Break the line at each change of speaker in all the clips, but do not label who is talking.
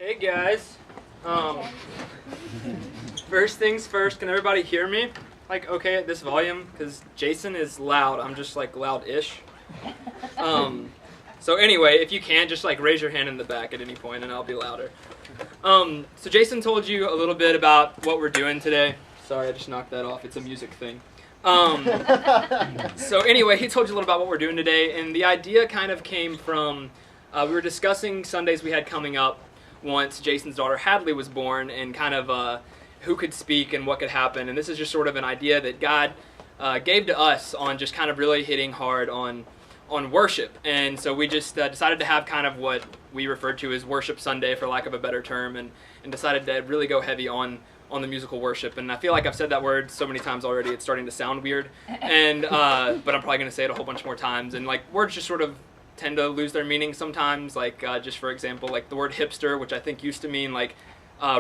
Hey guys. Um, First things first, can everybody hear me? Like, okay at this volume? Because Jason is loud. I'm just like loud-ish. So anyway, if you can, just like raise your hand in the back at any point and I'll be louder. So Jason told you a little bit about what we're doing today. Sorry, I just knocked that off. It's a music thing. So anyway, he told you a little about what we're doing today, and the idea kind of came from, we were discussing Sundays we had coming up once Jason's daughter Hadley was born, and kind of who could speak and what could happen. And this is just sort of an idea that God gave to us on just kind of really hitting hard on worship. And so we just decided to have kind of what we referred to as Worship Sunday, for lack of a better term, and decided to really go heavy on the musical worship. And I feel like I've said that word so many times already, it's starting to sound weird. And but I'm probably going to say it a whole bunch more times. And like words just sort of tend to lose their meaning sometimes. Like just for example, like the word hipster, which I think used to mean like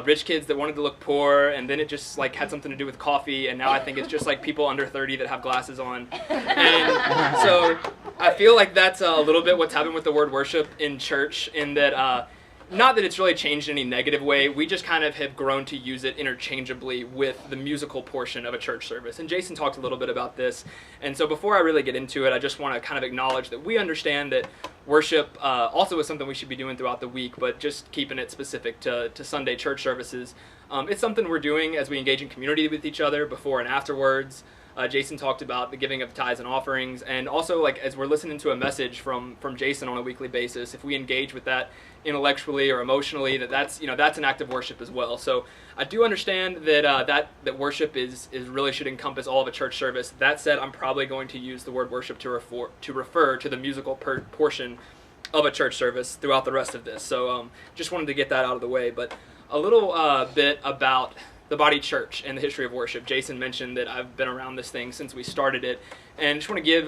rich kids that wanted to look poor, and then it just like had something to do with coffee, and now I think it's just like people under 30 that have glasses on. And so I feel like that's a little bit what's happened with the word worship in church, in that not that it's really changed in any negative way, we just kind of have grown to use it interchangeably with the musical portion of a church service. And Jason talked a little bit about this. And so before I really get into it, I just want to kind of acknowledge that we understand that worship also is something we should be doing throughout the week, but just keeping it specific to Sunday church services. It's something we're doing as we engage in community with each other before and afterwards. Jason talked about the giving of tithes and offerings, and also like as we're listening to a message from Jason on a weekly basis, if we engage with that intellectually or emotionally, that's an act of worship as well. So I do understand that that worship is really should encompass all of a church service. That said, I'm probably going to use the word worship to refer to the musical portion of a church service throughout the rest of this. So just wanted to get that out of the way. But a little bit about the Body Church and the history of worship. Jason mentioned that I've been around this thing since we started it, and just want to give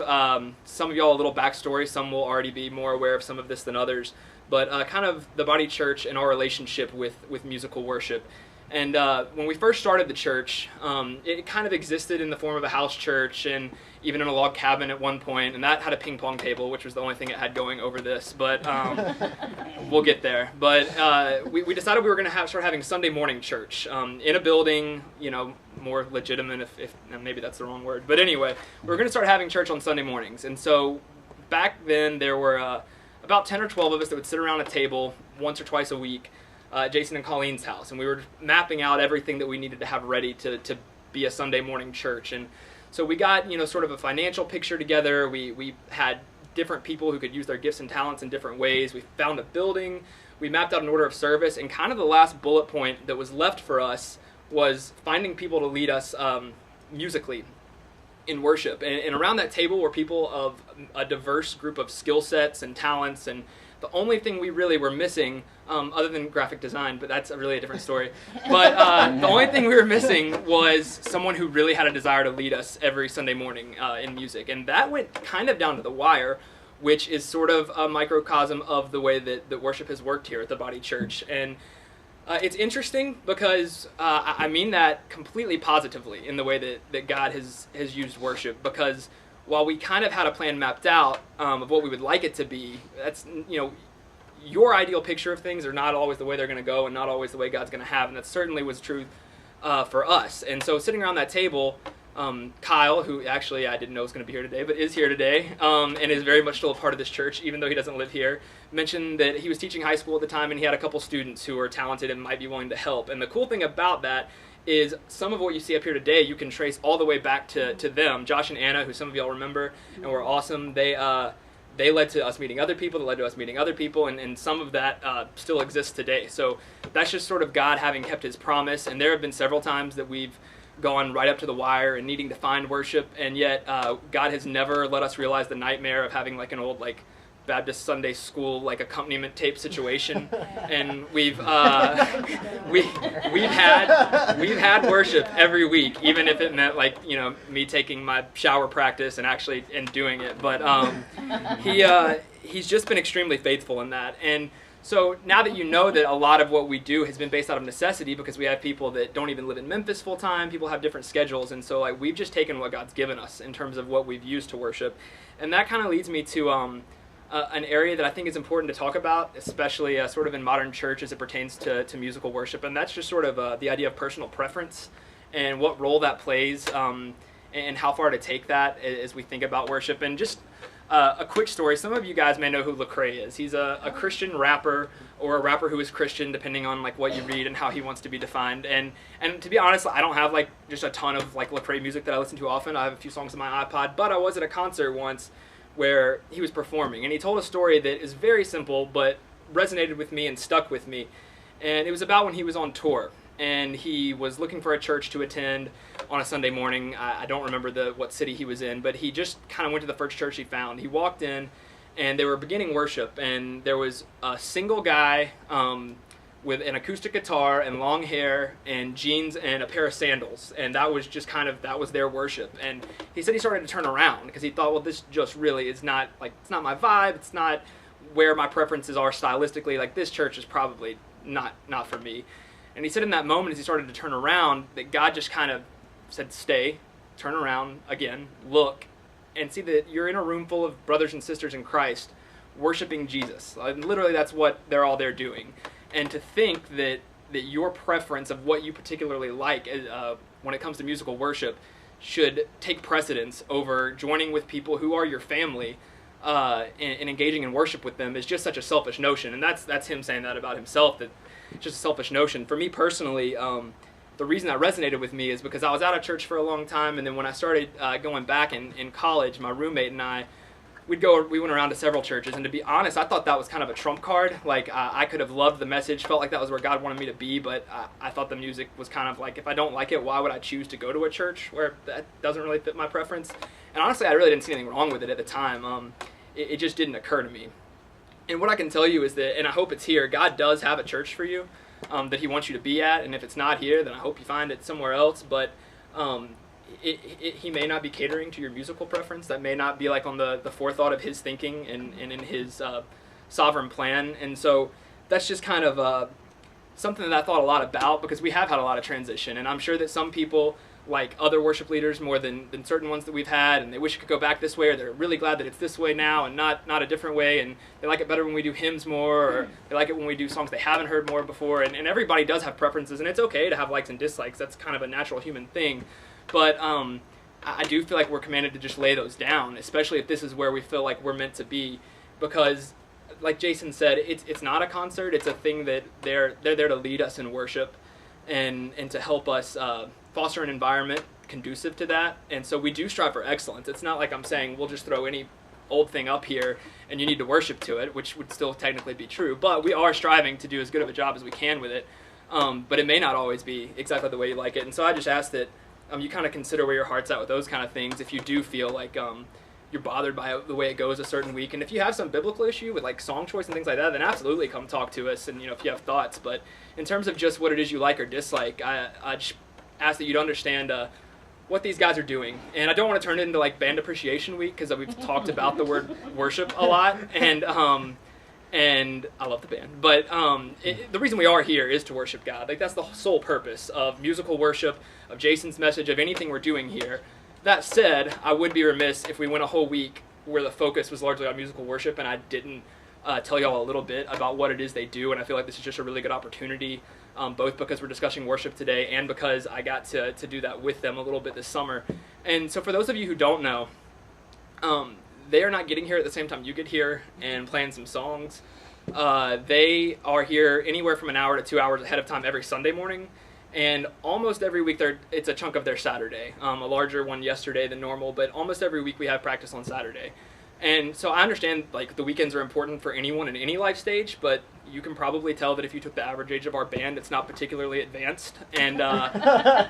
some of y'all a little backstory. Some will already be more aware of some of this than others, but kind of the Body Church and our relationship with musical worship. And when we first started the church, it kind of existed in the form of a house church and even in a log cabin at one point, and that had a ping pong table, which was the only thing it had going over this, but we'll get there. But we decided we were going to start having Sunday morning church in a building, more legitimate, if maybe that's the wrong word. But anyway, we were going to start having church on Sunday mornings. And so back then there were about 10 or 12 of us that would sit around a table once or twice a week at Jason and Colleen's house, and we were mapping out everything that we needed to have ready to be a Sunday morning church. And so we got sort of a financial picture together. We had different people who could use their gifts and talents in different ways. We found a building. We mapped out an order of service, and kind of the last bullet point that was left for us was finding people to lead us musically in worship. And around that table were people of a diverse group of skill sets and talents, and the only thing we really were missing, other than graphic design, but that's really a different story, but the only thing we were missing was someone who really had a desire to lead us every Sunday morning in music. And that went kind of down to the wire, which is sort of a microcosm of the way that worship has worked here at the Body Church. And it's interesting because I mean that completely positively in the way that God has used worship, because while we kind of had a plan mapped out of what we would like it to be, that's, your ideal picture of things are not always the way they're going to go and not always the way God's going to have, and that certainly was true for us. And so sitting around that table, Kyle, who actually I didn't know was going to be here today, but is here today, and is very much still a part of this church, even though he doesn't live here, mentioned that he was teaching high school at the time, and he had a couple students who were talented and might be willing to help. And the cool thing about that is some of what you see up here today, you can trace all the way back to them. Josh and Anna, who some of y'all remember and were awesome, they led to us meeting other people, that led to us meeting other people, and some of that still exists today. So that's just sort of God having kept his promise. And there have been several times that we've gone right up to the wire and needing to find worship, and yet God has never let us realize the nightmare of having like an old Baptist Sunday school accompaniment tape situation. And we've had worship every week, even if it meant me taking my shower practice and doing it. But he's just been extremely faithful in that. And so now that you know that a lot of what we do has been based out of necessity, because we have people that don't even live in Memphis full time, people have different schedules, and so we've just taken what God's given us in terms of what we've used to worship. And that kind of leads me to an area that I think is important to talk about, especially sort of in modern church as it pertains to musical worship, and that's just sort of the idea of personal preference and what role that plays, and how far to take that as we think about worship. And just a quick story. Some of you guys may know who Lecrae is. He's a Christian rapper, or a rapper who is Christian, depending on like what you read and how he wants to be defined. And to be honest, I don't have like just a ton of like Lecrae music that I listen to often. I have a few songs on my iPod, but I was at a concert once where he was performing, and he told a story that is very simple but resonated with me and stuck with me. And it was about when he was on tour, and he was looking for a church to attend on a Sunday morning. I don't remember what city he was in, but he just kind of went to the first church he found. He walked in, and they were beginning worship, and there was a single guy with an acoustic guitar and long hair and jeans and a pair of sandals, and that was just that was their worship. And he said he started to turn around because he thought, well, this just really is not, like, it's not my vibe, it's not where my preferences are stylistically, like, this church is probably not for me. And he said in that moment, as he started to turn around, that God just kind of said, stay, turn around again, look, and see that you're in a room full of brothers and sisters in Christ worshiping Jesus. Literally, that's what they're all there doing. And to think that your preference of what you particularly like when it comes to musical worship should take precedence over joining with people who are your family and engaging in worship with them is just such a selfish notion. And that's him saying that about himself, that it's just a selfish notion. For me personally, the reason that resonated with me is because I was out of church for a long time, and then when I started going back in college, my roommate and I, we went around to several churches, and to be honest, I thought that was kind of a trump card. Like, I could have loved the message, felt like that was where God wanted me to be, but I thought the music was kind of like, if I don't like it, why would I choose to go to a church where that doesn't really fit my preference? And honestly, I really didn't see anything wrong with it at the time. It just didn't occur to me. And what I can tell you is that, and I hope it's here, God does have a church for you that he wants you to be at, and if it's not here, then I hope you find it somewhere else. But he may not be catering to your musical preference. That may not be like on the forethought of his thinking and in his sovereign plan. And so that's just kind of something that I thought a lot about, because we have had a lot of transition, and I'm sure that some people like other worship leaders more than certain ones that we've had, and they wish it could go back this way, or they're really glad that it's this way now and not a different way, and they like it better when we do hymns more, or they like it when we do songs they haven't heard more before, and everybody does have preferences, and it's okay to have likes and dislikes. That's kind of a natural human thing. But I do feel like we're commanded to just lay those down, especially if this is where we feel like we're meant to be, because like Jason said, it's not a concert. It's a thing that they're there to lead us in worship and to help us foster an environment conducive to that. And so we do strive for excellence. It's not like I'm saying we'll just throw any old thing up here and you need to worship to it, which would still technically be true, but we are striving to do as good of a job as we can with it. But it may not always be exactly the way you like it. And so I just ask that you kind of consider where your heart's at with those kind of things if you do feel like you're bothered by the way it goes a certain week. And if you have some biblical issue with like song choice and things like that, then absolutely come talk to us, and if you have thoughts. But in terms of just what it is you like or dislike, I just ask that you'd understand what these guys are doing. And I don't want to turn it into like Band Appreciation Week, because we've talked about the word worship a lot, and I love the band, but the reason we are here is to worship God. Like, that's the sole purpose of musical worship, of Jason's message, of anything we're doing here. That said, I would be remiss if we went a whole week where the focus was largely on musical worship and I didn't tell y'all a little bit about what it is they do. And I feel like this is just a really good opportunity, both because we're discussing worship today and because I got to do that with them a little bit this summer. And so for those of you who don't know, they are not getting here at the same time you get here and playing some songs. They are here anywhere from an hour to 2 hours ahead of time every Sunday morning, and almost every week it's a chunk of their Saturday. A larger one yesterday than normal, but almost every week we have practice on Saturday. And so I understand like the weekends are important for anyone in any life stage, but you can probably tell that if you took the average age of our band, it's not particularly advanced. And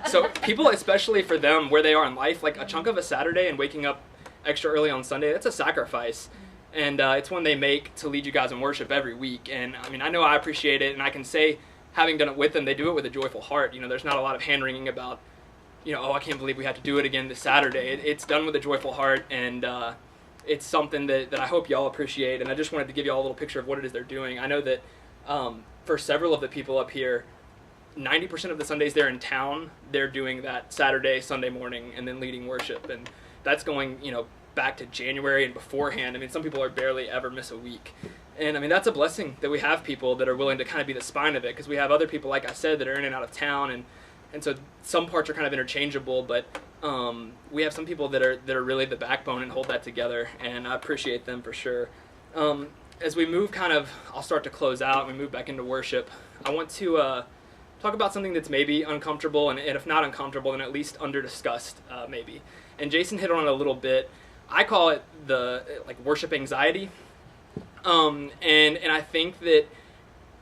so people, especially for them where they are in life, like a chunk of a Saturday and waking up extra early on Sunday, that's a sacrifice. And it's one they make to lead you guys in worship every week. And I mean, I know I appreciate it, and I can say, having done it with them, they do it with a joyful heart. There's not a lot of hand-wringing about, oh, I can't believe we have to do it again this Saturday. It's done with a joyful heart, and it's something that I hope y'all appreciate. And I just wanted to give y'all a little picture of what it is they're doing. I know that for several of the people up here, 90% of the Sundays they're in town, they're doing that Saturday, Sunday morning, and then leading worship. And that's going, back to January and beforehand. I mean, some people are barely ever miss a week. And I mean, that's a blessing that we have people that are willing to kind of be the spine of it, because we have other people, like I said, that are in and out of town, and so some parts are kind of interchangeable, but we have some people that are really the backbone and hold that together, and I appreciate them for sure. As we move I'll start to close out and we move back into worship, I want to talk about something that's maybe uncomfortable, and if not uncomfortable, then at least under-discussed, maybe. And Jason hit on it a little bit. I call it the worship anxiety. And I think that,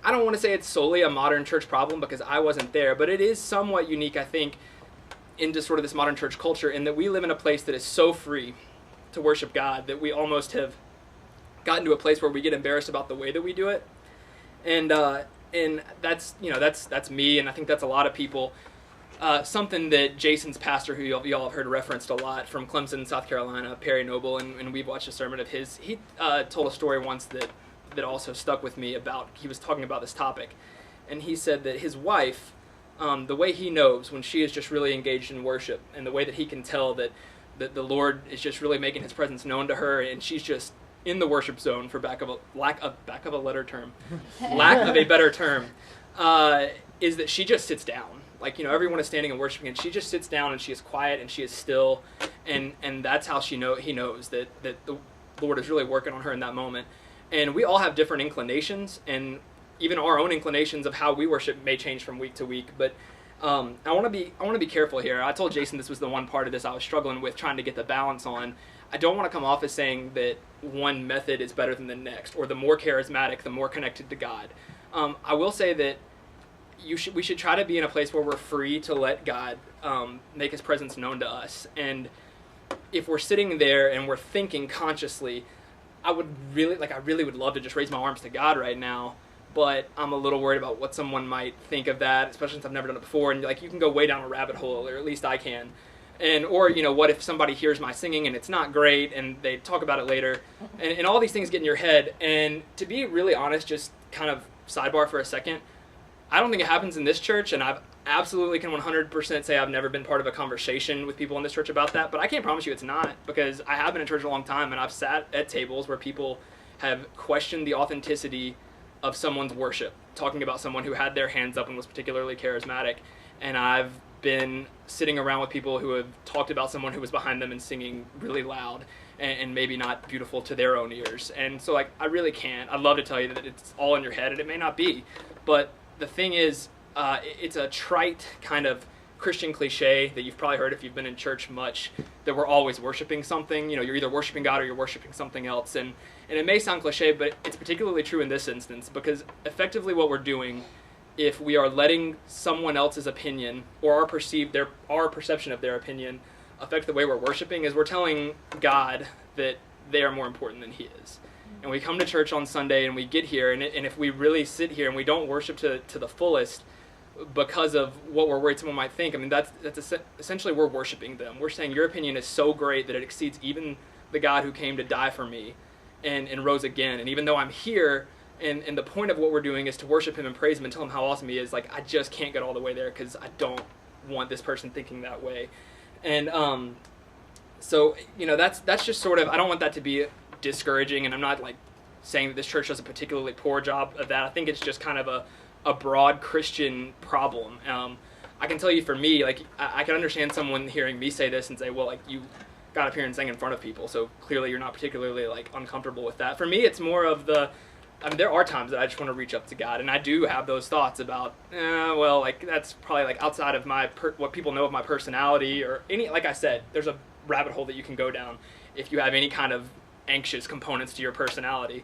I don't want to say it's solely a modern church problem because I wasn't there, but it is somewhat unique, I think, into sort of this modern church culture, in that we live in a place that is so free to worship God that we almost have gotten to a place where we get embarrassed about the way that we do it. And that's me, and I think that's a lot of people. Something that Jason's pastor, who y'all have heard referenced a lot, from Clemson, South Carolina, Perry Noble, and we've watched a sermon of his, he told a story once that also stuck with me about, he was talking about this topic, and he said that his wife, the way he knows when she is just really engaged in worship, and the way that he can tell that the Lord is just really making his presence known to her, and she's just in the worship zone, for lack of a better term, is that she just sits down. Everyone is standing and worshiping, and she just sits down, and she is quiet, and she is still, and that's how he knows that the Lord is really working on her in that moment. And we all have different inclinations, and even our own inclinations of how we worship may change from week to week. But I want to be careful here. I told Jason this was the one part of this I was struggling with, trying to get the balance on. I don't want to come off as saying that one method is better than the next, or the more charismatic, the more connected to God. I will say that we should try to be in a place where we're free to let God make his presence known to us. And if we're sitting there and we're thinking consciously, I really would love to just raise my arms to God right now, but I'm a little worried about what someone might think of that, especially since I've never done it before. And you can go way down a rabbit hole, or at least I can. Or what if somebody hears my singing and it's not great, and they talk about it later, and all these things get in your head. And to be really honest, just kind of sidebar for a second, I don't think it happens in this church, and I've absolutely can 100% say I've never been part of a conversation with people in this church about that, but I can't promise you it's not, because I have been in church a long time, and I've sat at tables where people have questioned the authenticity of someone's worship, talking about someone who had their hands up and was particularly charismatic, and I've been sitting around with people who have talked about someone who was behind them and singing really loud and maybe not beautiful to their own ears. And so I really can't. I'd love to tell you that it's all in your head, and it may not be, but the thing is, it's a trite kind of Christian cliche that you've probably heard if you've been in church much, that we're always worshiping something. You're either worshiping God or you're worshiping something else. And it may sound cliche, but it's particularly true in this instance, because effectively what we're doing, if we are letting someone else's opinion or our perception of their opinion affect the way we're worshiping, is we're telling God that they are more important than he is. And we come to church on Sunday and we get here, and if we really sit here and we don't worship to the fullest because of what we're worried someone might think, I mean, that's essentially we're worshiping them. We're saying your opinion is so great that it exceeds even the God who came to die for me and rose again. And even though I'm here, and the point of what we're doing is to worship him and praise him and tell him how awesome he is, I just can't get all the way there because I don't want this person thinking that way. And so that's just sort of, I don't want that to be discouraging, and I'm not saying that this church does a particularly poor job of that. I think it's just kind of a broad Christian problem. I can tell you, for me, I can understand someone hearing me say this and say, well, you got up here and sang in front of people, so clearly you're not particularly uncomfortable with that. For me, it's more of there are times that I just want to reach up to God, and I do have those thoughts about, that's probably outside of what people know of my personality, or any, like I said, there's a rabbit hole that you can go down if you have any kind of anxious components to your personality.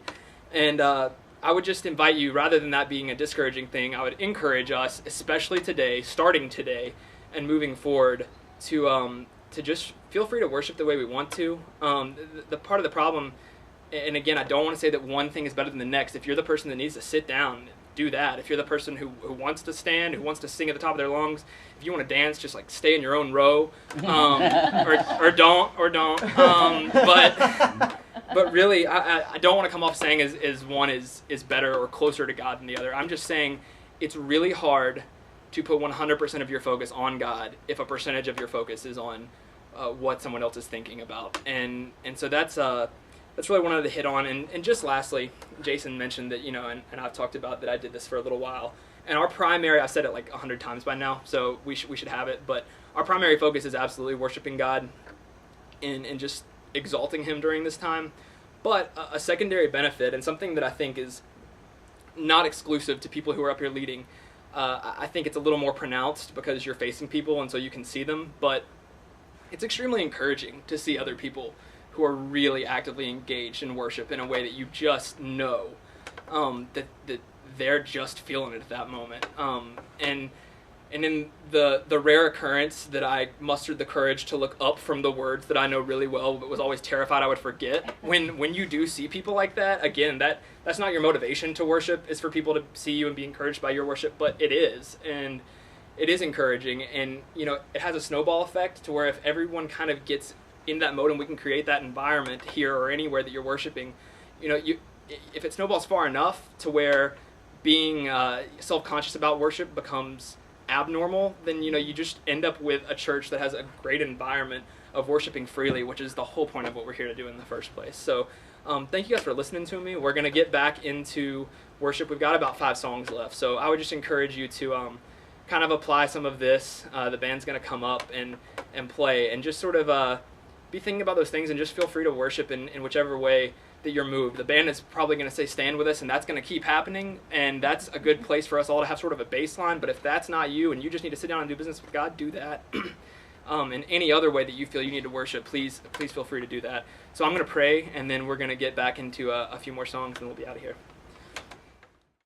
And I would just invite you, rather than that being a discouraging thing, I would encourage us, especially today, starting today and moving forward, to just feel free to worship the way we want to. The part of the problem, and again, I don't want to say that one thing is better than the next. If you're the person that needs to sit down, do that. If you're the person who wants to stand, who wants to sing at the top of their lungs, if you want to dance, just stay in your own row, or don't. But really, I don't want to come off saying as one is better or closer to God than the other. I'm just saying it's really hard to put 100% of your focus on God if a percentage of your focus is on what someone else is thinking about, and so that's really what I wanted to hit on. And just lastly, Jason mentioned that, and I've talked about that I did this for a little while. And our primary, I've said it like 100 times by now, so we should have it. But our primary focus is absolutely worshiping God and just exalting Him during this time. But a secondary benefit, and something that I think is not exclusive to people who are up here leading, I think it's a little more pronounced because you're facing people and so you can see them. But it's extremely encouraging to see other people who are really actively engaged in worship in a way that you just know that they're just feeling it at that moment. And in the rare occurrence that I mustered the courage to look up from the words that I know really well but was always terrified I would forget, when you do see people like that, again, that's not your motivation to worship. It's for people to see you and be encouraged by your worship, but it is. And it is encouraging, and it has a snowball effect to where if everyone kind of gets in that mode and we can create that environment here or anywhere that you're worshiping, if it snowballs far enough to where being self-conscious about worship becomes abnormal, then you just end up with a church that has a great environment of worshiping freely, which is the whole point of what we're here to do in the first place. So thank you guys for listening to me. We're going to get back into worship. We've got about 5 songs left, so I would just encourage you to kind of apply some of this. The band's going to come up and play, and just sort of be thinking about those things, and just feel free to worship in whichever way that you're moved. The band is probably going to say stand with us, and that's going to keep happening, and that's a good place for us all to have sort of a baseline. But if that's not you and you just need to sit down and do business with God, do that. In any other way that you feel you need to worship, please feel free to do that. So I'm going to pray, and then we're going to get back into a few more songs, and we'll be out of here.